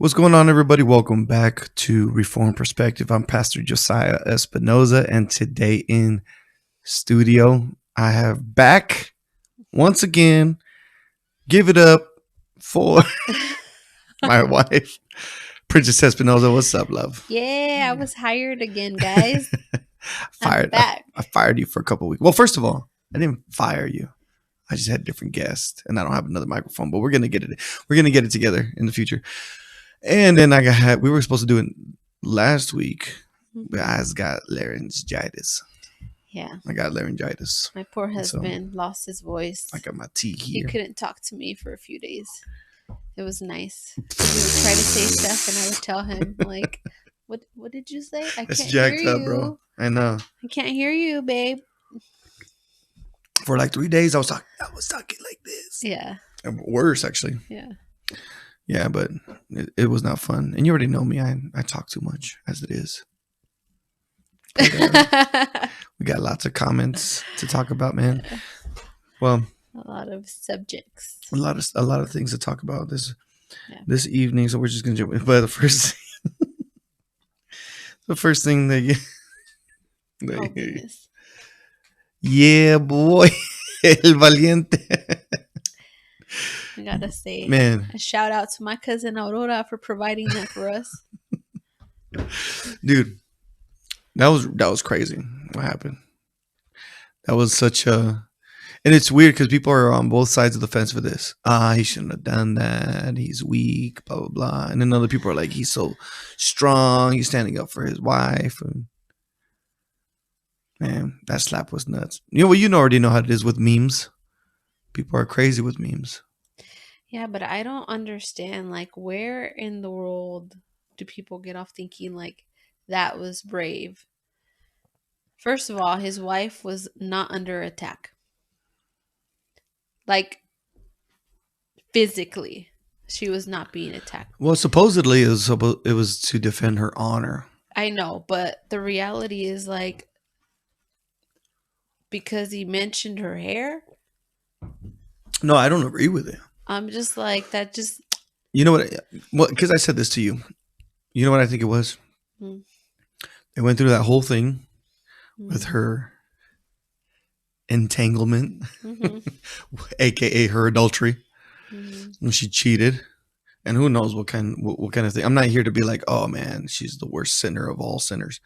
What's going on, everybody? Welcome back to Reform Perspective. I'm Pastor Josiah Espinoza, and today in studio, I have back once again. Give it up for my wife, Princess Espinoza. What's up, love? Yeah, I was hired again, guys. I'm back. I fired you for a couple of weeks. Well, first of all, I didn't fire you. I just had different guests, and I don't have another microphone. But we're gonna get it. We're gonna get it together in the future. And then we were supposed to do it last week, but I just got laryngitis. Yeah. I got laryngitis. My poor husband lost his voice. I got my tea here. He couldn't talk to me for a few days. It was nice. He would try to say stuff, and I would tell him, like, what did you say? I It's can't jacked hear up, you. bro. I know. I can't hear you, babe. For like 3 days, I was talking like this. Yeah. Worse, actually. Yeah. Yeah, but it was not fun. And you already know me. I talk too much as it is. But, we got lots of comments to talk about, man. Well, a lot of subjects. A lot of things to talk about this evening. So we're just gonna jump in. But the first thing yeah, boy, El Valiente. I gotta say, man, a shout out to my cousin Aurora for providing that for us. Dude, that was crazy. What happened? That was such a, and it's weird because people are on both sides of the fence for this. He shouldn't have done that. He's weak, blah blah blah. And then other people are like, he's so strong. He's standing up for his wife. And man, that slap was nuts. You already know how it is with memes. People are crazy with memes. Yeah, but I don't understand, like, where in the world do people get off thinking, like, that was brave? First of all, his wife was not under attack. Like, physically, she was not being attacked. Well, supposedly it was to defend her honor. I know, but the reality is, like, because he mentioned her hair? No, I don't agree with it. I'm just like, that just... You know what? Well, because I said this to you. You know what I think it was? They went through that whole thing with her entanglement, aka her adultery, when she cheated. And who knows what kind of thing. I'm not here to be like, oh man, she's the worst sinner of all sinners.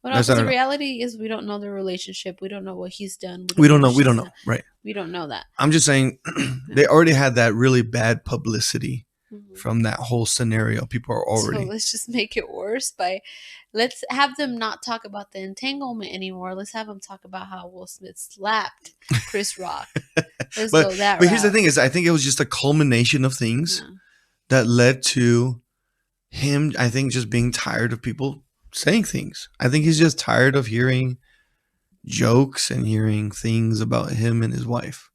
But also the reality is we don't know their relationship. We don't know what he's done. We don't know. Right. We don't know that. I'm just saying they already had that really bad publicity from that whole scenario. People are already. So let's just make it worse let's have them not talk about the entanglement anymore. Let's have them talk about how Will Smith slapped Chris Rock. Let's go that route. But here's the thing: is I think it was just a culmination of things that led to him. I think just being tired of people saying things. I think he's just tired of hearing jokes and hearing things about him and his wife.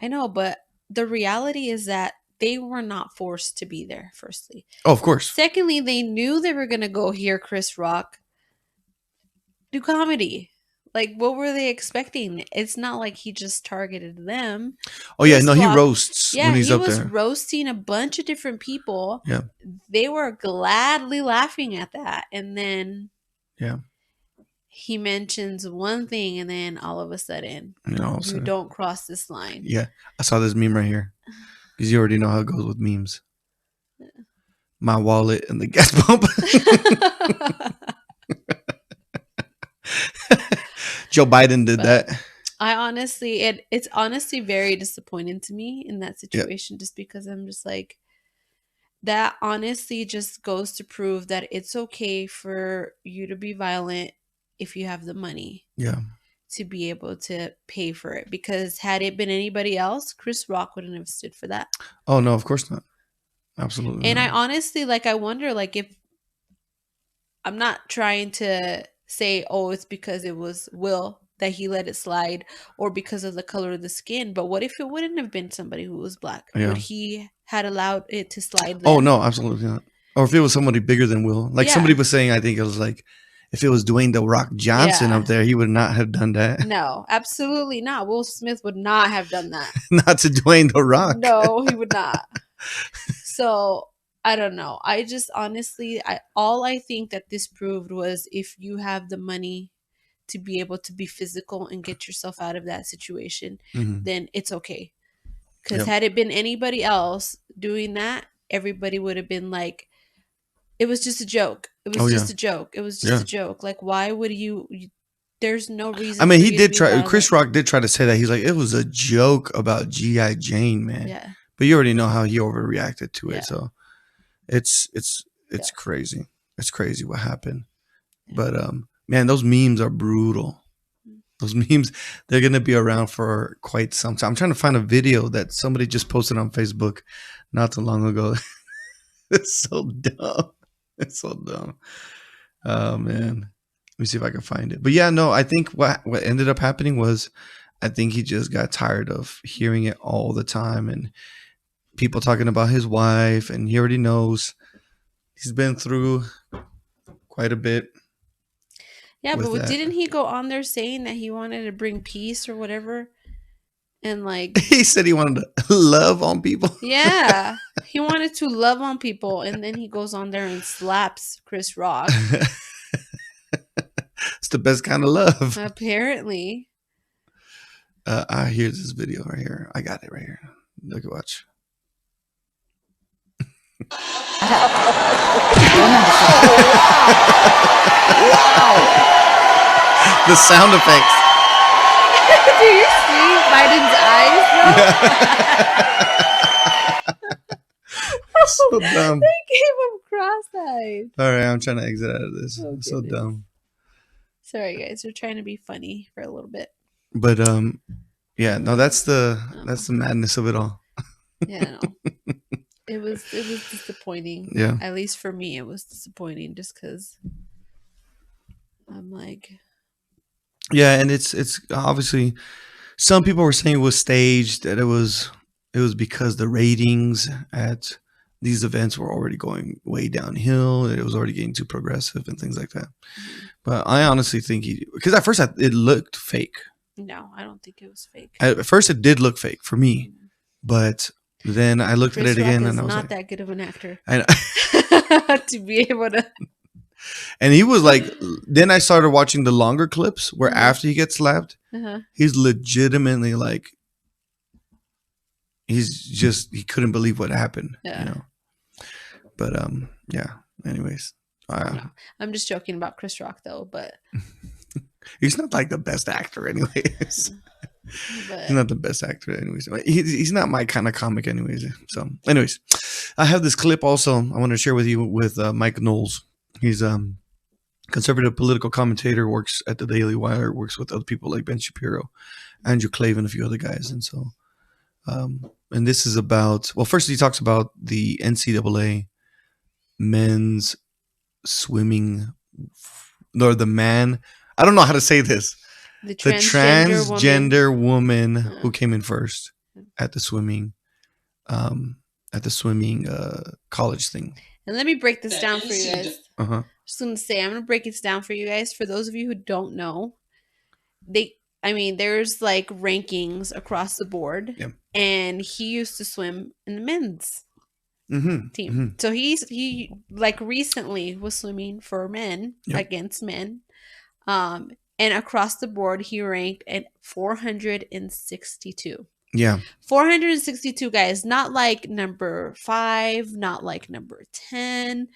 I know, but the reality is that they were not forced to be there, firstly. Oh, of course. Secondly, they knew they were going to go hear Chris Rock do comedy. Like, what were they expecting? It's not like he just targeted them. Oh, yeah. No, he roasts when he's up there. He was roasting a bunch of different people. Yeah. They were gladly laughing at that. And then he mentions one thing, and then all of a sudden, you don't cross this line. Yeah. I saw this meme right here. Because you already know how it goes with memes. My wallet and the gas pump. Joe Biden did that. It's honestly very disappointing to me in that situation, just because I'm just like, that honestly just goes to prove that it's okay for you to be violent if you have the money. Yeah. To be able to pay for it. Because had it been anybody else, Chris Rock wouldn't have stood for that. Oh, no, of course not. Absolutely. And I honestly, I wonder, if I'm not trying to say, oh, it's because it was Will that he let it slide, or because of the color of the skin, but what if it wouldn't have been somebody who was black? Would he had allowed it to slide then? Oh, no, absolutely not. Or if it was somebody bigger than Will. Somebody was saying, I think it was like, if it was Dwayne The Rock Johnson up there, he would not have done that. No, absolutely not. Will Smith would not have done that. Not to Dwayne The Rock. No, he would not. So I don't know. I just honestly, I think that this proved was if you have the money to be able to be physical and get yourself out of that situation, Mm-hmm. then it's okay. Because Yep. had it been anybody else doing that, everybody would have been like, it was just a joke. It Oh was yeah. just a joke. It was just Yeah. a joke. Like, why would there's no I reason mean, for he you to did be try. violent. Chris Rock did try to say that. He's like, it was a joke about GI Jane, man. Yeah. But you already know how he overreacted to it, Yeah. so it's Yeah. crazy. It's crazy what happened. Yeah. But man, those memes are brutal. Those memes, they're gonna be around for quite some time. I'm trying to find a video that somebody just posted on Facebook not too long ago. It's so dumb. It's so dumb. Oh man. Let me see if I can find it. But yeah, no, I think what ended up happening was I think he just got tired of hearing it all the time and people talking about his wife, and he already knows he's been through quite a bit Yeah, with but that. didn't he go on there saying that he wanted to bring peace or whatever? And like, He said he wanted to love on people. yeah, he wanted to love on people, and then he goes on there and slaps Chris Rock. It's the best kind of love. Apparently. Here's this video right here. I got it right here. Look at watch. The sound effects. Do you see Biden's eyes, bro? So dumb. They gave him cross-eyed. All right, I'm trying to exit out of this. Oh, So goodness. dumb. Sorry, guys. We're trying to be funny for a little bit. But yeah, no, that's the madness of it all. Yeah, no. It was disappointing. Yeah. At least for me, it was disappointing just because I'm like, Yeah, and it's obviously some people were saying it was staged, that it was because the ratings at these events were already going way downhill, that it was already getting too progressive and things like that. But I honestly think because at first it looked fake. no, I don't think it was fake. At first it did look fake for me, but then I looked Chris at it again Rock and I is was not like, that good of an actor I know. to be able to. And he was like, then I started watching the longer clips where after he gets slapped, he's legitimately like, he couldn't believe what happened. Yeah. You know. But yeah. Anyways, No, I'm just joking about Chris Rock though, but he's not like the best actor, anyways. but He's not the best actor, anyways. He's not my kind of comic, anyways. So, anyways, I have this clip also I want to share with you with Mike Knowles. He's conservative political commentator, works at the Daily Wire, works with other people like Ben Shapiro, Andrew Clave, and a few other guys. And so, and this is about, well, first he talks about the NCAA men's swimming, or the man, I don't know how to say this. the The transgender woman Uh-huh. who came in first at the swimming, college thing. And let me break this down for you guys. Uh-huh. Just gonna say, I'm gonna break it down for you guys. For those of you who don't know, there's like rankings across the board, Yeah. and he used to swim in the men's Mm-hmm. team. Mm-hmm. So he like recently was swimming for men Yep. against men, and across the board he ranked at 462. Yeah. 462 guys, not like number 5, not like number 10,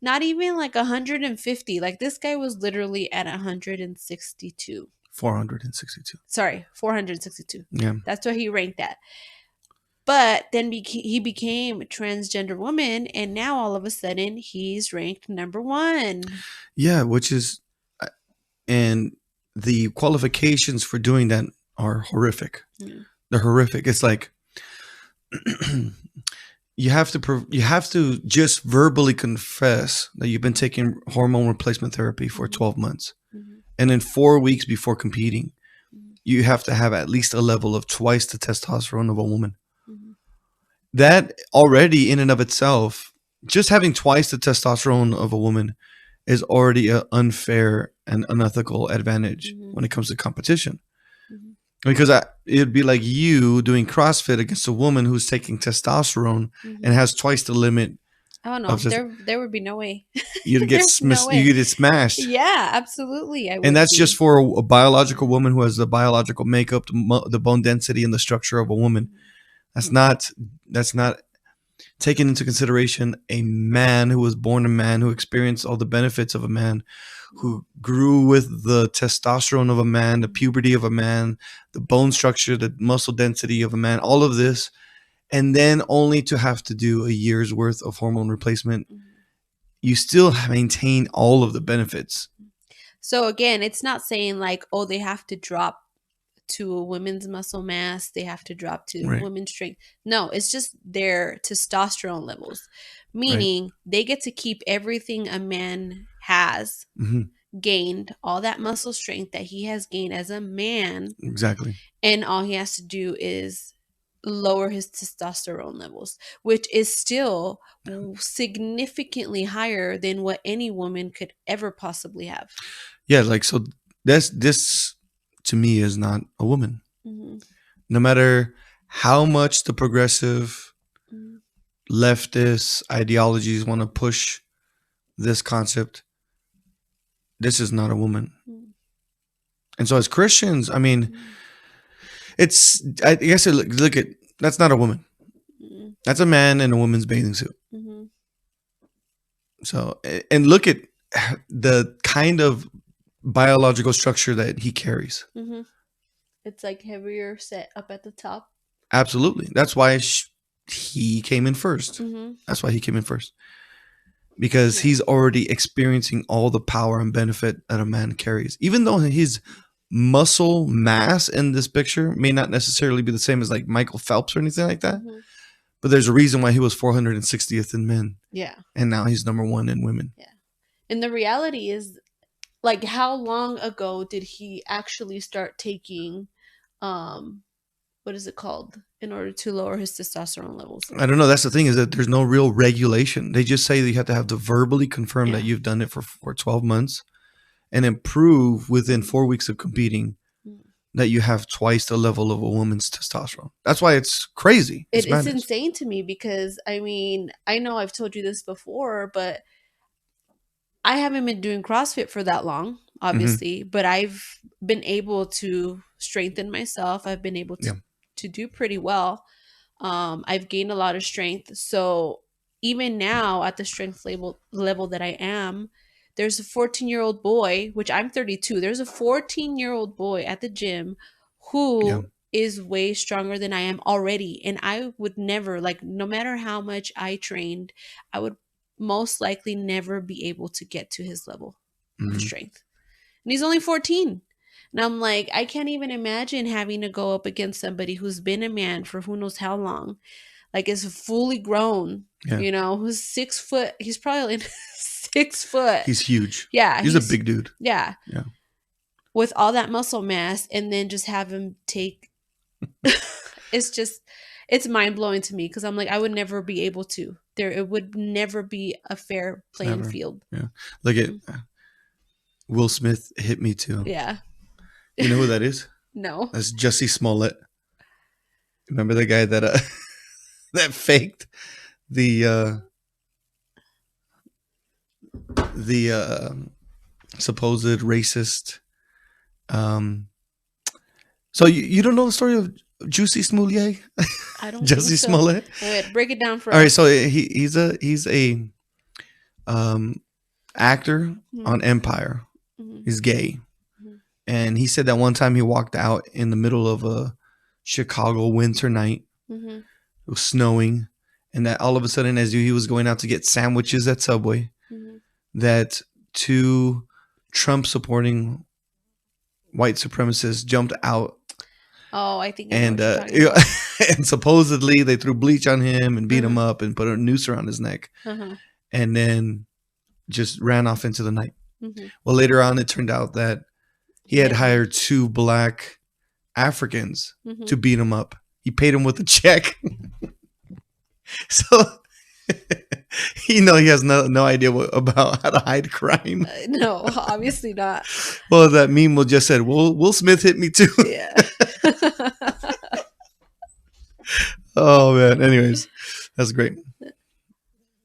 not even like 150. Like this guy was literally at 162. 462. Sorry, 462. Yeah. That's what he ranked at. But then he became a transgender woman, and now all of a sudden he's ranked number 1. Yeah, which is, and the qualifications for doing that are horrific. Mm. They're horrific. It's like you have to just verbally confess that you've been taking hormone replacement therapy for 12 months. Mm-hmm. And then 4 weeks before competing, you have to have at least a level of twice the testosterone of a woman. Mm-hmm. That already in and of itself, just having twice the testosterone of a woman is already an unfair and unethical advantage when it comes to competition. Mm-hmm. Because it'd be like you doing CrossFit against a woman who's taking testosterone and has twice the limit Oh of no, just there would be no way. you'd get There's no way. you get smashed. Yeah, absolutely, I And would that's just be. for a biological woman who has the biological makeup, the bone density, and the structure of a woman. That's not taking into consideration a man who was born a man, who experienced all the benefits of a man, who grew with the testosterone of a man, the puberty of a man, the bone structure, the muscle density of a man, all of this, and then only to have to do a year's worth of hormone replacement. You still maintain all of the benefits. So again, it's not saying like, oh, they have to drop to a women's muscle mass, they have to drop to Right. women's strength. No, it's just their testosterone levels, Right. meaning they get to keep everything a man has gained, all that muscle strength that he has gained as a man, Exactly. and all he has to do is lower his testosterone levels, which is still significantly higher than what any woman could ever possibly have. Yeah, like so this to me is not a woman. Mm-hmm. No matter how much the progressive Mm-hmm. leftist ideologies want to push this concept, this is not a woman. And so as Christians, I mean, it's I guess look at that's not a woman. That's a man in a woman's bathing suit. Mm-hmm. So and look at the kind of biological structure that he carries. Mm-hmm. It's like heavier set up at the top. Absolutely. That's why he came in first. Mm-hmm. That's why he came in first. Because he's already experiencing all the power and benefit that a man carries. Even though his muscle mass in this picture may not necessarily be the same as like Michael Phelps or anything like that. Mm-hmm. But there's a reason why he was 460th in men. Yeah. And now he's number 1 in women. Yeah. And the reality is, like, how long ago did he actually start taking what is it called, in order to lower his testosterone levels? I don't know. That's the thing, is that there's no real regulation. They just say that you have to have to verbally confirm that you've done it for 12 months and then prove within 4 weeks of competing that you have twice the level of a woman's testosterone. That's why it's crazy. It's insane to me, because I mean, I know I've told you this before, but I haven't been doing CrossFit for that long, obviously, but I've been able to strengthen myself. I've been able to do pretty well. I've gained a lot of strength. So even now at the strength level that I am, there's a 14-year-old boy, which I'm 32. There's a 14-year-old boy at the gym who is way stronger than I am already. And I would never, like, no matter how much I trained, I would most likely never be able to get to his level of strength. And he's only 14. And I'm like, I can't even imagine having to go up against somebody who's been a man for who knows how long, like is fully grown, you know, who's 6 foot. He's probably 6 foot. He's huge. Yeah. He's a big dude. Yeah. Yeah. With all that muscle mass, and then just have him take, it's mind blowing to me, because I'm like, I would never be able to. It would never be a fair playing field. Yeah. Look at Will Smith hit me too. Yeah. You know who that is? No. That's Jussie Smollett. Remember the guy that that faked the supposed racist. So you don't know the story of Jussie Smollett? I don't. Jussie Smollett. Wait, break it down for us. All right, so he's a actor on Empire. He's gay. And he said that one time he walked out in the middle of a Chicago winter night. It was snowing. And that all of a sudden, as he was going out to get sandwiches at Subway, that 2 Trump-supporting white supremacists jumped out. Oh, I think. And supposedly they threw bleach on him and beat him up and put a noose around his neck. And then just ran off into the night. Well, later on, it turned out that he had hired 2 black Africans to beat him up. He paid him with a check. So, he has no idea about how to hide crime. No, obviously not. Well, that meme will just said, Will Smith hit me too. Yeah. Oh, man. Anyways, that's great.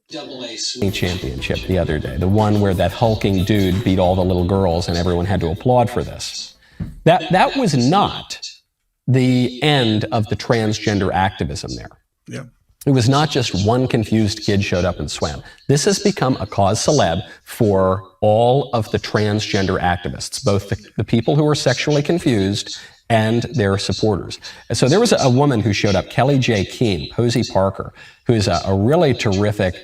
championship the other day, the one where that hulking dude beat all the little girls and everyone had to applaud for this. That was not the end of the transgender activism there. Yeah. It was not just one confused kid showed up and swam. This has become a cause celeb for all of the transgender activists, both the people who are sexually confused and their supporters. And so there was a woman who showed up, Kelly J. Keene, Posey Parker, who's a really terrific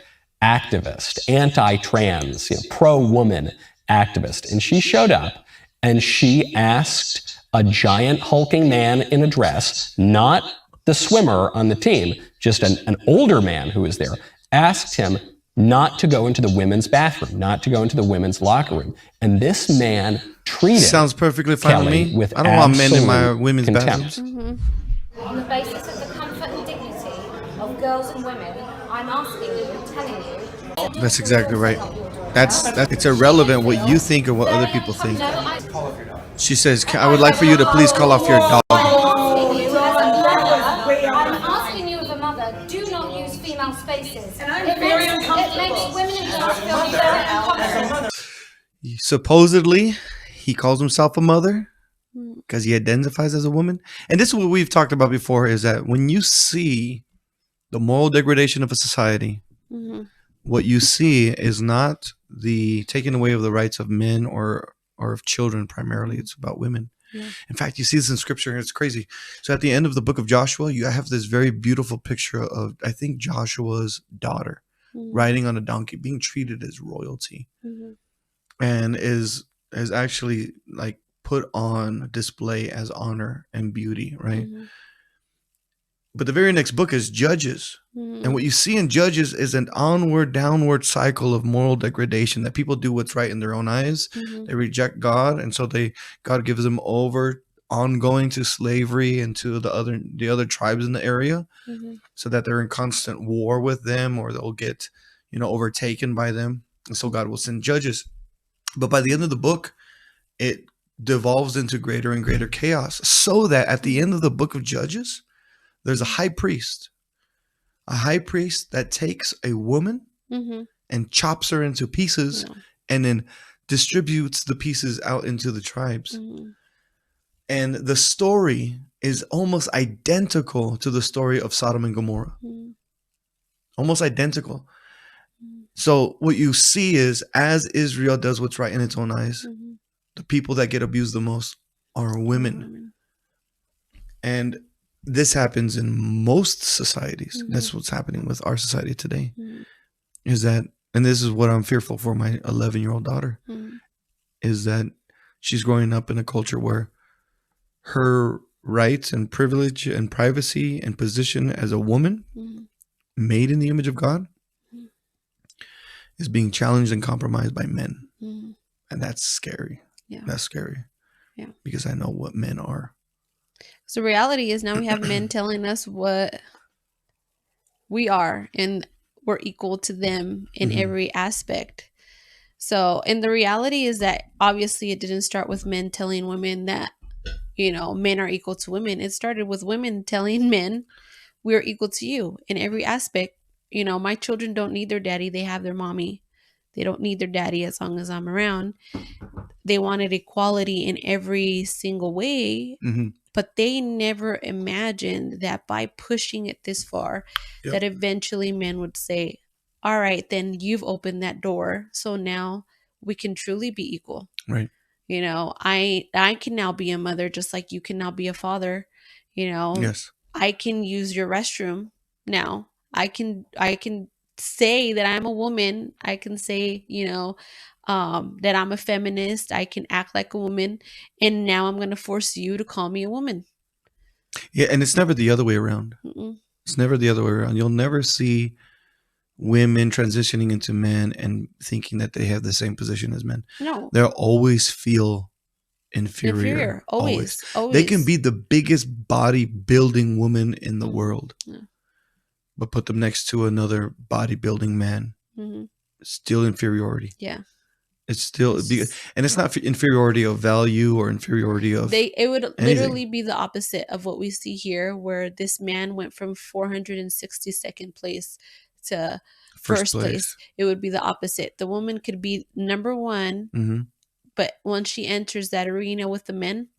activist, anti-trans, pro-woman activist. And she showed up and she asked a giant hulking man in a dress, not the swimmer on the team, just an older man who was there, asked him not to go into the women's bathroom, not to go into the women's locker room. And this man treated Sounds perfectly fine Kelly with me. with I don't want men in my absolute women's contempt. bathrooms. On the basis of the comfort and dignity of girls and women, I'm asking you and telling you. That's exactly right. It's irrelevant what you think or what other people think. She says, I would like for you to please call off your dog. I'm asking you as a mother, do not use female spaces. And I'm very uncomfortable. It makes women and girls feel very uncomfortable. Supposedly, he calls himself a mother because he identifies as a woman. And this is what we've talked about before, is that when you see the moral degradation of a society, what you see is not the taking away of the rights of men or of children primarily. It's about women. Yeah. In fact, you see this in scripture and it's crazy. So at the end of the book of Joshua, you have this very beautiful picture of, I think, Joshua's daughter riding on a donkey, being treated as royalty, and is actually like put on display as honor and beauty, right? But the very next book is Judges. And what you see in Judges is an onward, downward cycle of moral degradation, that people do what's right in their own eyes. They reject God. And so God gives them over ongoing to slavery and to the other tribes in the area, so that they're in constant war with them, or they'll get, overtaken by them. And so God will send judges. But by the end of the book, it devolves into greater and greater chaos, so that at the end of the book of Judges, there's a high priest that takes a woman and chops her into pieces and then distributes the pieces out into the tribes. And the story is almost identical to the story of Sodom and Gomorrah. Almost identical. So what you see is, as Israel does what's right in its own eyes, the people that get abused the most are women. And this happens in most societies. That's what's happening with our society today. Is that, and this is what I'm fearful for my 11-year-old daughter, is that she's growing up in a culture where her rights and privilege and privacy and position as a woman made in the image of God is being challenged and compromised by men. And that's scary. That's scary. Because I know what men are. So the reality is, now we have men telling us what we are, and we're equal to them in every aspect. So, and the reality is that obviously it didn't start with men telling women that, men are equal to women. It started with women telling men, we're equal to you in every aspect. My children don't need their daddy. They have their mommy. They don't need their daddy as long as I'm around. They wanted equality in every single way. But they never imagined that by pushing it this far, that eventually men would say, all right, then you've opened that door. So now we can truly be equal. Right. I can now be a mother just like you can now be a father. Yes. I can use your restroom now. I can say that I'm a woman. I can say, that I'm a feminist. I can act like a woman. And now I'm going to force you to call me a woman. Yeah. And it's never the other way around. It's never the other way around. You'll never see women transitioning into men and thinking that they have the same position as men. No. They'll always feel inferior. Always. They can be the biggest bodybuilding woman in the world. But put them next to another bodybuilding man. Still inferiority. Yeah. It's still, and it's not inferiority of value or inferiority of it would anything. Literally be the opposite of what we see here, where this man went from 462nd place to first place, it would be the opposite. The woman could be number one, Mm-hmm. but once she enters that arena with the men,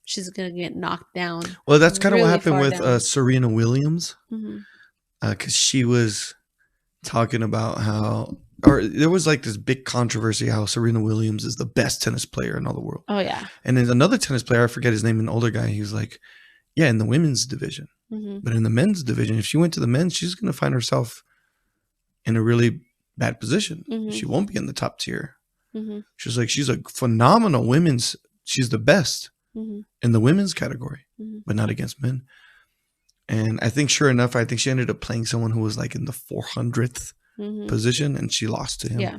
she's gonna get knocked down. Well, that's kind of what really happened far with down. Serena Williams, Mhm. because she was talking about how, or there was like this big controversy how Serena Williams is the best tennis player in all the world. Oh yeah. And then another tennis player, I forget his name, an older guy, he was like, yeah, in the women's division. Mhm. But in the men's division, if she went to the men's, she's going to find herself in a really bad position. Mhm. She won't be in the top tier. Mhm. She's like, she's a phenomenal women's, she's the best Mhm. in the women's category, Mhm. but not against men. And I think, sure enough, I think she ended up playing someone who was like in the 400th Mhm. position, and she lost to him. Yeah.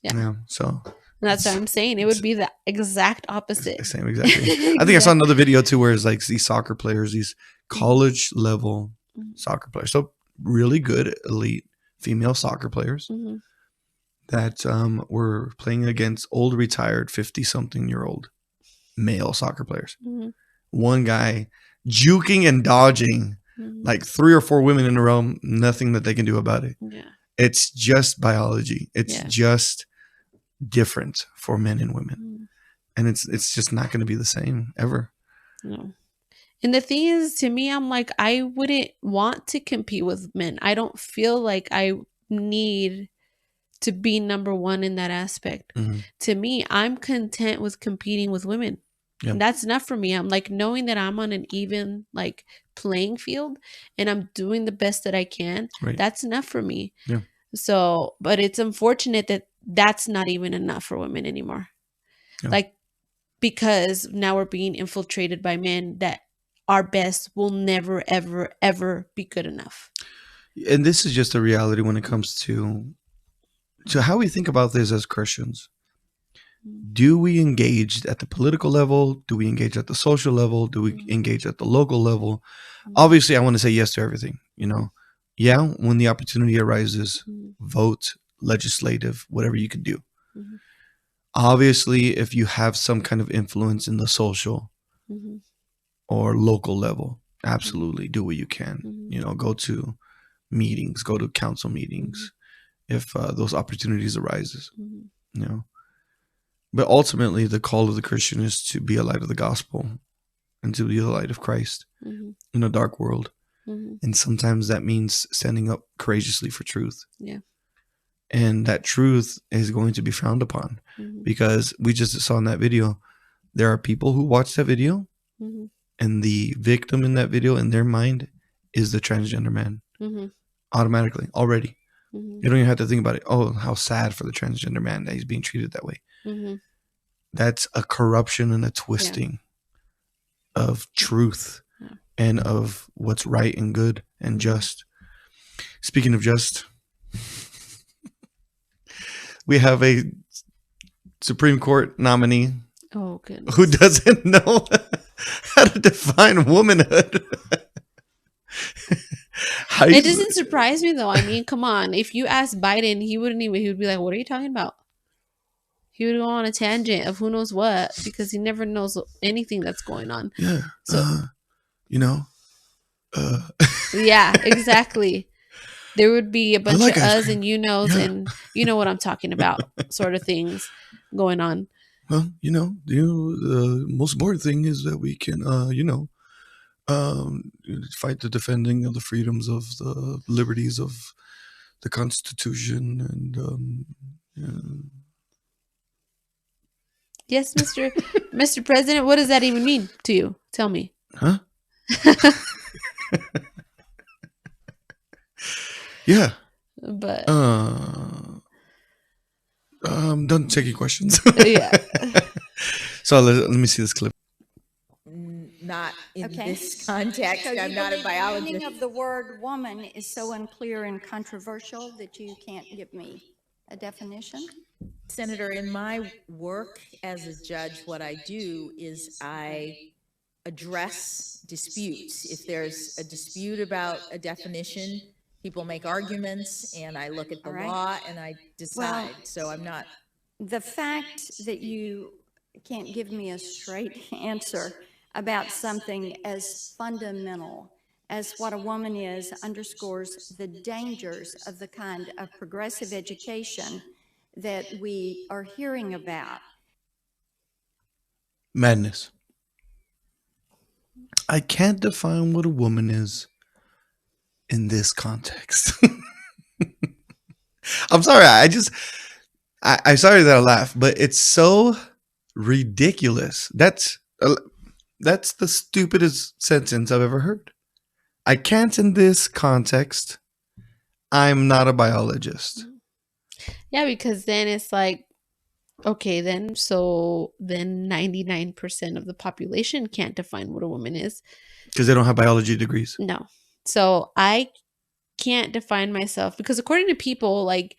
Yeah. So And that's what I'm saying. It would be the exact opposite. same exactly. I think I saw another video too where it's like these soccer players, these college level Mhm. soccer players, so really good elite female soccer players Mhm. that were playing against old retired 50-something-year-old male soccer players. Mhm. One guy juking and dodging Mhm. like 3 or 4 women in a row, nothing that they can do about it. Yeah. It's just biology. It's Yeah. just different for men and women. Mhm. And it's just not going to be the same ever. No. And the thing is, to me, I'm like, I wouldn't want to compete with men. I don't feel like I need to be number one in that aspect. Mhm. To me, I'm content with competing with women. Yeah. And that's enough for me. I'm like, knowing that I'm on an even like playing field and I'm doing the best that I can. Right. That's enough for me. Yeah. So, but it's unfortunate that that's not even enough for women anymore. Yeah. Like, because now we're being infiltrated by men that our best will never, ever, ever be good enough. And this is just a reality when it comes to how we think about this as Christians. Do we engage at the political level? Do we engage at the social level? Do we engage at the local level? Obviously, I want to say yes to everything. Yeah, when the opportunity arises, vote, legislative, whatever you can do. Mhm. Obviously, if you have some kind of influence in the social Mhm. or local level, absolutely do what you can. Mhm. Go to meetings, go to council meetings if those opportunities arises. Mhm. But ultimately, the call of the Christian is to be a light of the gospel and to be the light of Christ Mhm. in a dark world. Mhm. And sometimes that means standing up courageously for truth. Yeah. And that truth is going to be frowned upon Mhm. because we just saw in that video, there are people who watch that video Mhm. and the victim in that video in their mind is the transgender man. Mhm. Automatically, already. Mhm. You don't even have to think about it. Oh, how sad for the transgender man that he's being treated that way. Mhm. That's a corruption and a twisting of truth and of what's right and good and just. Speaking of just, we have a Supreme Court nominee Oh, goodness. who doesn't know how to define womanhood. It doesn't surprise me, though. I mean, come on. If you ask Biden, he would be like, what are you talking about? He would go on a tangent of who knows what because he never knows anything that's going on. Yeah. So, uh, yeah, exactly. There would be a bunch like of ice us cream. and you knows Yeah. and you know what I'm talking about sort of things going on. Well, the most important thing is that we can, fight the defending of the freedoms of the liberties of the Constitution and Yes, Mr. President, what does that even mean to you? Tell me. huh? Yeah. But Done taking questions. yeah. So let me see this clip. Not in this context. So I'm you not a believe the meaning biologist. of the word woman is so unclear and controversial that you can't give me a definition? Senator, in my work as a judge, what I do is I address disputes. If there's a dispute about a definition, people make arguments, and I look at the All right. law and I decide. So I'm not. The fact that you can't give me a straight answer about something as fundamental as what a woman is underscores the dangers of the kind of progressive education that we are hearing about. Madness. I can't define what a woman is in this context. I'm sorry. I'm sorry that I laugh, but it's so ridiculous. That's the stupidest sentence I've ever heard. I can't in this context. I'm not a biologist. Yeah, because then it's like, okay, then 99% of the population can't define what a woman is. Because they don't have biology degrees. No. So I can't define myself because according to people, like,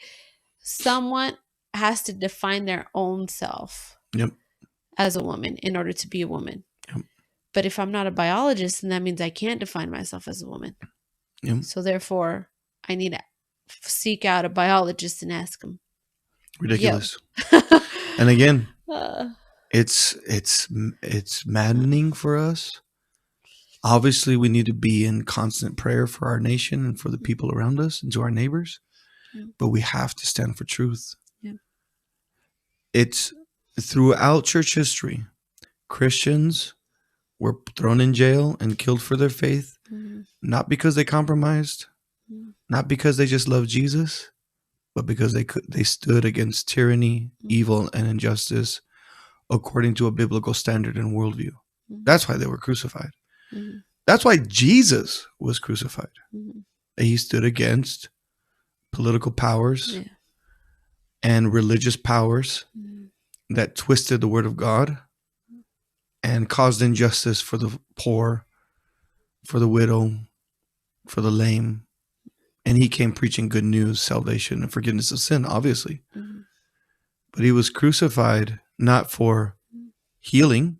someone has to define their own self as a woman in order to be a woman. Yep. But if I'm not a biologist, then that means I can't define myself as a woman. Yep. So therefore, I need to seek out a biologist and ask him. Ridiculous. And again, it's maddening for us. Obviously, we need to be in constant prayer for our nation and for the people around us and to our neighbors. But we have to stand for truth. Yeah. It's throughout church history, Christians were thrown in jail and killed for their faith, not because they compromised, not because they just loved Jesus, but because they stood against tyranny, evil, and injustice according to a biblical standard and worldview. That's why they were crucified. That's why Jesus was crucified. He stood against political powers and religious powers that twisted the word of God and caused injustice for the poor, for the widow, for the lame. And he came preaching good news, salvation, and forgiveness of sin, obviously. But he was crucified not for healing.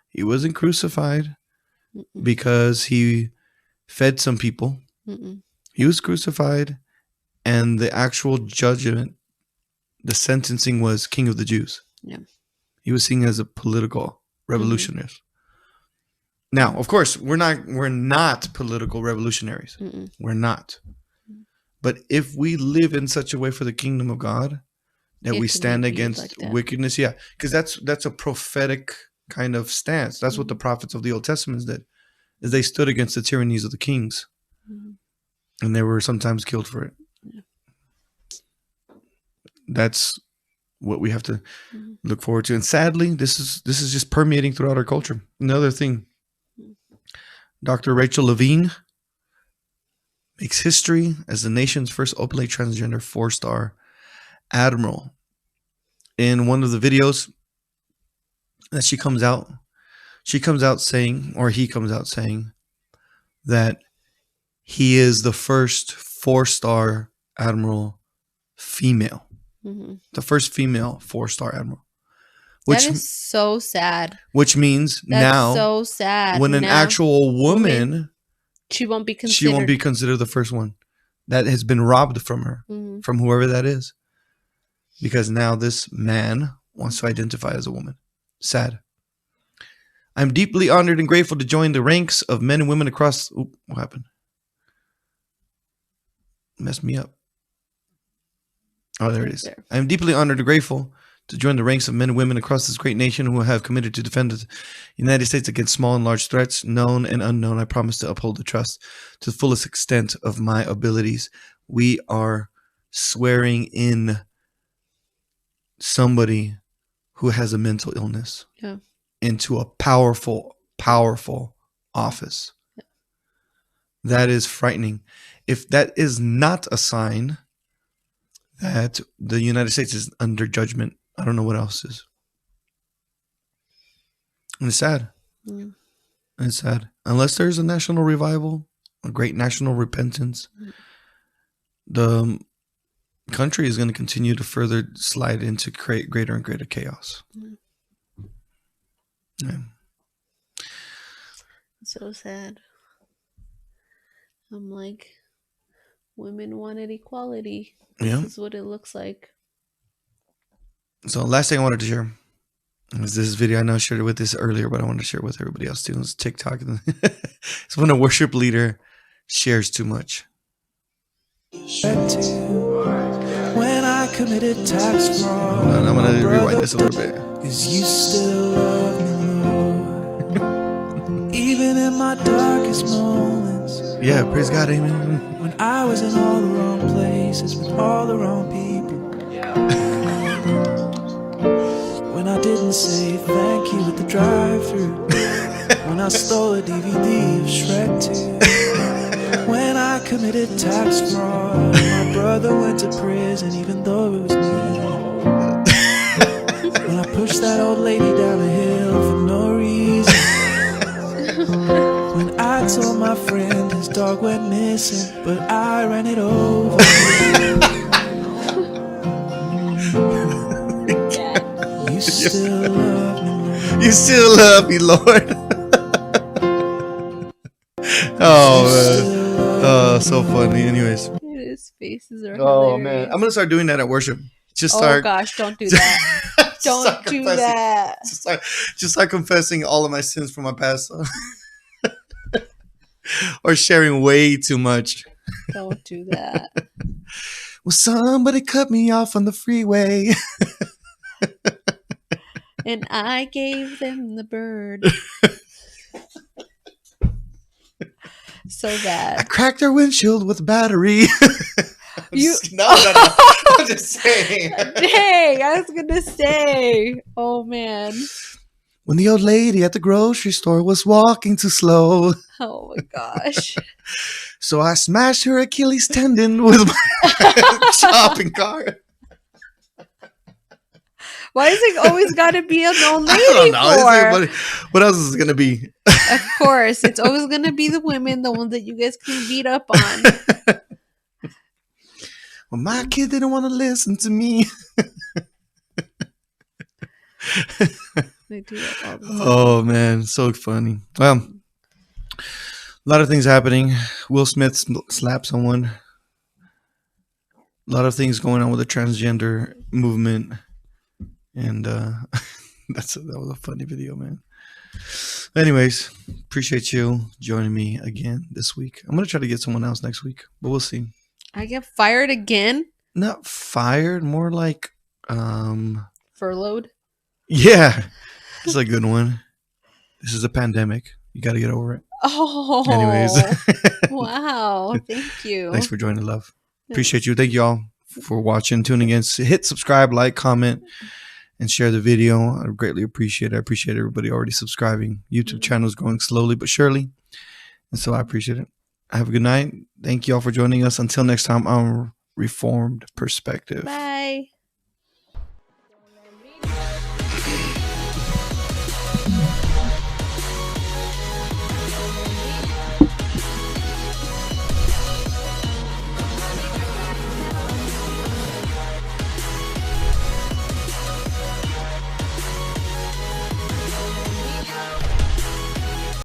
He wasn't crucified because he fed some people. He was crucified, and the actual judgment, the sentencing was King of the Jews. He was seen as a political revolutionary. Now, of course, we're not political revolutionaries. We're not. But if we live in such a way for the kingdom of God that we stand against wickedness, because that's a prophetic kind of stance. That's what the prophets of the Old Testament did, is they stood against the tyrannies of the kings, and they were sometimes killed for it. That's what we have to look forward to. And sadly, this is just permeating throughout our culture. Another thing, Dr. Rachel Levine makes history as the nation's first openly transgender 4-star admiral. In one of the videos that he comes out saying that he is the first 4-star admiral female. The first female 4-star admiral. That is so sad. Which means That's so sad. When an actual woman, she won't be considered the first one. That has been robbed from her, from whoever that is. Because now this man wants to identify as a woman. Sad. I'm deeply honored and grateful to join the ranks of men and women across... What happened? Messed me up. Oh, there it is. I'm deeply honored and grateful to join the ranks of men and women across this great nation who have committed to defend the United States against small and large threats, known and unknown. I promise to uphold the trust to the fullest extent of my abilities. We are swearing in somebody who has a mental illness into a powerful, powerful office. That is frightening. If that is not a sign that the United States is under judgment, I don't know what else is. And it's sad. It's sad. Unless there's a national revival, a great national repentance, the country is going to continue to further slide into greater and greater chaos. So sad. I'm like, women wanted equality. This is what it looks like. So last thing I wanted to share, There's this video, I know I shared it with this earlier, but I want to share it with everybody else too. It's TikTok. It's when a worship leader shares too much. When I committed tax fraud, Hold on, I'm gonna rewind this a little bit. cause you still love me, Lord. Even in my darkest moments, Yeah, praise God, amen. when I was in all the wrong places with all the wrong people. When I didn't say thank you at the drive-thru. When I stole a DVD of Shrek 2. When I committed tax fraud, my brother went to prison even though it was me. When I pushed that old lady down a hill for no reason. When I told my friend his dog went missing, but I ran it over. You still love me, Lord. You still love me, Lord. Oh man, oh, so funny. Anyways, His faces are oh hilarious. man, I'm gonna start doing that at worship. Just Oh start. gosh, don't do that. Just Don't start do confessing- that. Just start confessing all of my sins from my past, or sharing way too much. Don't do that. Well, somebody cut me off on the freeway. And I gave them the bird. So I bad. cracked her windshield with a battery. You- No. I'm just saying. Dang, I was gonna say. Oh man. When the old lady at the grocery store was walking too slow, Oh my gosh. so I smashed her Achilles tendon with my shopping cart. Why is it always gotta be an old I lady don't know. for? What else is it gonna be? Of course, it's always gonna be the women, the ones that you guys can beat up on. Well, my kid didn't want to listen to me. They do that all the time. Oh man, so funny. Well, a lot of things happening. Will Smith slapped someone. A lot of things going on with the transgender movement, and that was a funny video, man. Anyways, appreciate you joining me again this week. I'm gonna try to get someone else next week, but we'll see. I get fired again? Not fired, more like Furloughed? yeah, it's a good one. This is a pandemic. You got to get over it. Oh. Anyways, Wow. Thank you. thanks for joining, love. Appreciate you. Thank you all for watching, tuning in. Hit subscribe, like, comment, and share the video. I greatly appreciate it. I appreciate everybody already subscribing. YouTube channel is growing slowly but surely, and so I appreciate it. Have a good night. Thank you all for joining us. Until next time, on Reformed Perspective. Bye.